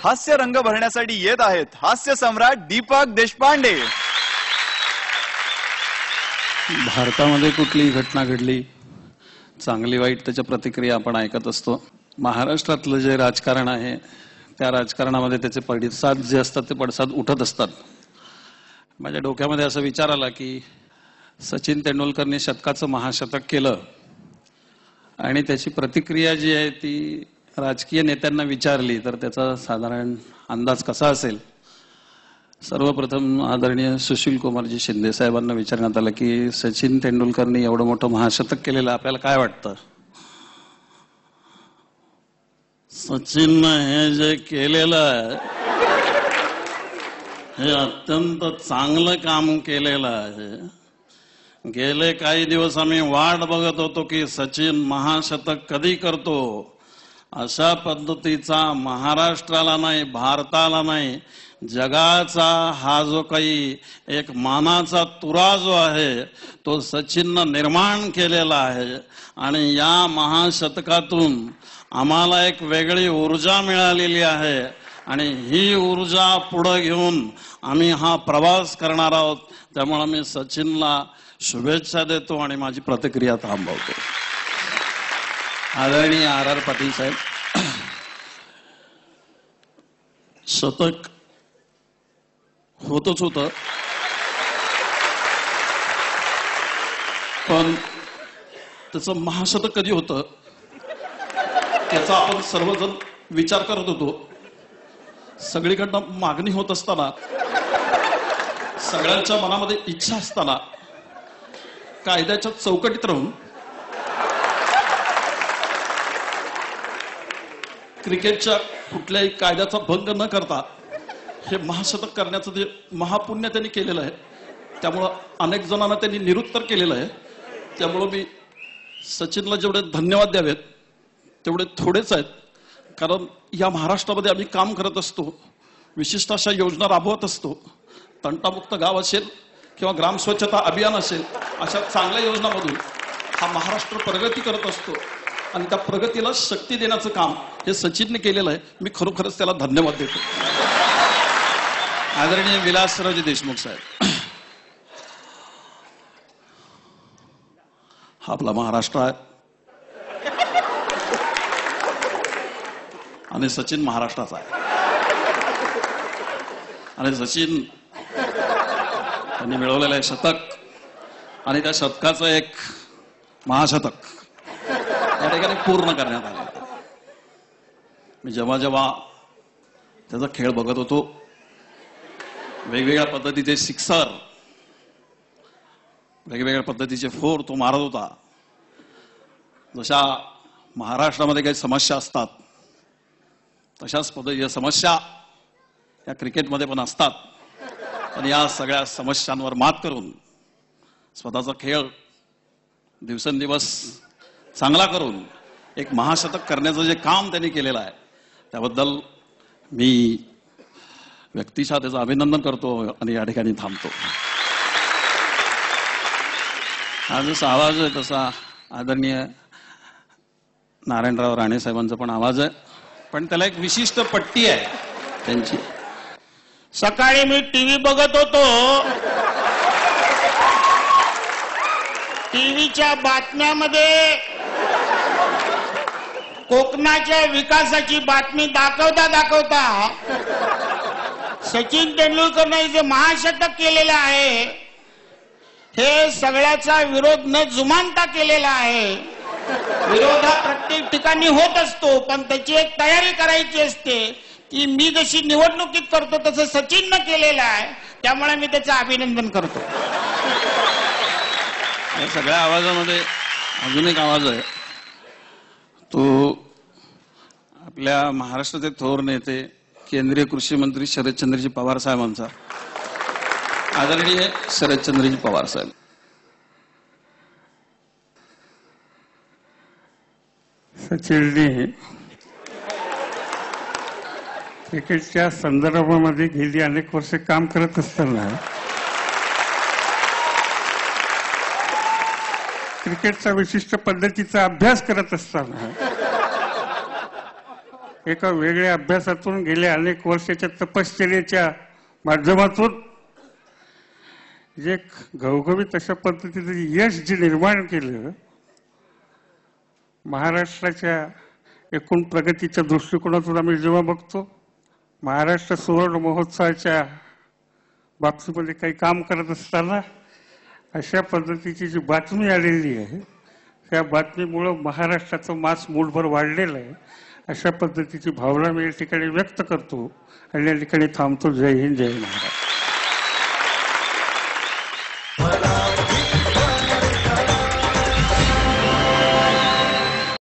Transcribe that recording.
हास्य रंग भरण्यासाठी येत आहेत हास्य सम्राट दीपक देशपांडे। भारतामध्ये कुठली घटना घडली, चांगली वाईट त्याच्या प्रतिक्रिया आपण ऐकत असतो। महाराष्ट्रातलं जे राजकारण आहे त्या राजकारणामध्ये त्याचे पडसाद जे असतात ते पडसाद उठत असतात। माझ्या डोक्यामध्ये असा विचार आला की सचिन तेंडुलकरने शतकाचं महाशतक केलं आणि त्याची प्रतिक्रिया जी आहे ती राजकीय नेत्यांना विचारली तर त्याचा साधारण अंदाज कसा असेल। सर्वप्रथम आदरणीय सुशील कुमारजी शिंदे साहेबांना विचारण्यात आलं की सचिन तेंडुलकरने एवढं मोठं महाशतक केलेलं आपल्याला काय वाटतं। सचिननं हे जे केलेलं आहे हे अत्यंत चांगलं काम केलेलं आहे। गेले काही दिवस आम्ही वाट बघत होतो की सचिन महाशतक कधी करतो। अशा पद्धतीचा महाराष्ट्राला नाही, भारताला नाही, जगाचा हा जो काही एक मानाचा तुरा जो आहे तो सचिननं निर्माण केलेला आहे। आणि या महाशतकातून आम्हाला एक वेगळी ऊर्जा मिळालेली आहे आणि ही ऊर्जा पुढे घेऊन आम्ही हा प्रवास करणार आहोत। त्यामुळे मी सचिनला शुभेच्छा देतो आणि माझी प्रतिक्रिया थांबवतो। आदरणीय आर पाटील साहेब, शतक होतच होतं पण त्याचं महाशतक कधी होतं त्याचा आपण सर्वजण विचार करत होतो। सगळीकडनं मागणी होत असताना, सगळ्यांच्या मनामध्ये इच्छा असताना, कायद्याच्या चौकटीत राहून क्रिकेटच्या कुठल्याही कायद्याचा भंग न करता हे महाशतक करण्याचं जे महापुण्य त्यांनी केलेलं आहे त्यामुळं अनेक जणांना त्यांनी निरुत्तर केलेलं आहे। त्यामुळं मी सचिनला जेवढे धन्यवाद द्यावेत तेवढे थोडेच आहेत, कारण या महाराष्ट्रामध्ये आम्ही काम करत असतो, विशिष्ट अशा योजना राबवत असतो। तंटामुक्त गाव असेल किंवा ग्राम स्वच्छता अभियान असेल, अशा चांगल्या योजनांमधून हा महाराष्ट्र प्रगती करत असतो आणि त्या प्रगतीला शक्ती देण्याचं काम हे सचिनने केलेलं आहे। मी खरोखरच त्याला धन्यवाद देतो। आदरणीय विलासरावजी देशमुख साहेब, हा आपला महाराष्ट्र आहे आणि सचिन महाराष्ट्राचा आहे आणि सचिन त्यांनी मिळवलेलं आहे शतक आणि त्या शतकाचं एक महाशतक या ठिकाणी पूर्ण करण्यात आलं। मी जेव्हा जेव्हा त्याचा खेळ बघत होतो, वेगवेगळ्या पद्धतीचे सिक्सर, वेगवेगळ्या पद्धतीचे फोर तो मारत होता। जशा महाराष्ट्रामध्ये काही समस्या असतात तशाच पद्धतीच्या समस्या या क्रिकेटमध्ये पण असतात। पण या सगळ्या समस्यांवर मात करून स्वतःचा खेळ दिवसेंदिवस चांगला करून एक महाशतक करण्याचं जे काम त्यांनी केलेलं आहे त्याबद्दल मी व्यक्तिशः त्याचं अभिनंदन करतो आणि या ठिकाणी थांबतो। हा जसा आवाज आहे तसा आदरणीय नारायणराव राणे साहेबांचा पण आवाज आहे, पण त्याला एक विशिष्ट पट्टी आहे त्यांची। सकाळी मी टीव्ही बघत होतो, टीव्हीच्या बातम्यामध्ये कोकणाच्या विकासाची बातमी दाखवता सचिन तेंडुलकरने जे महाशतक केलेलं आहे हे सगळ्याचा विरोध न जुमानता केलेला आहे। विरोध हा प्रत्येक ठिकाणी होत असतो, पण त्याची एक तयारी करायची असते की मी जशी निवडणुकीत करतो तसं सचिननं केलेलं आहे, त्यामुळे मी त्याचं अभिनंदन करतो। या सगळ्या आवाजामध्ये अजून एक आवाज आहे, तो आपल्या महाराष्ट्राचे थोर नेते केंद्रीय कृषी मंत्री शरदचंद्रजी पवार साहेबांचा। आदरणीय शरदचंद्रजी पवार साहेब, सचिनने क्रिकेटच्या संदर्भामध्ये गेली अनेक वर्षे काम करत असताना क्रिकेटचा विशिष्ट पद्धतीचा अभ्यास करत असताना एका वेगळ्या अभ्यासातून गेल्या अनेक वर्षाच्या तपश्चर्याच्या माध्यमातून जे घवघवीत अशा पद्धतीचं यश जे निर्माण केलं, महाराष्ट्राच्या एकूण प्रगतीच्या दृष्टिकोनातून आम्ही जेव्हा बघतो, महाराष्ट्र सुवर्ण महोत्सवाच्या बाबतीमध्ये काही काम करत असताना अशा पद्धतीची जी बातमी आलेली आहे, त्या बातमीमुळं महाराष्ट्राचं मास मूठभर वाढलेलं आहे. अशा पद्धतीची भावना मी या ठिकाणी व्यक्त करतो आणि या ठिकाणी थांबतो. जय हिंद, जय महाराष्ट्र.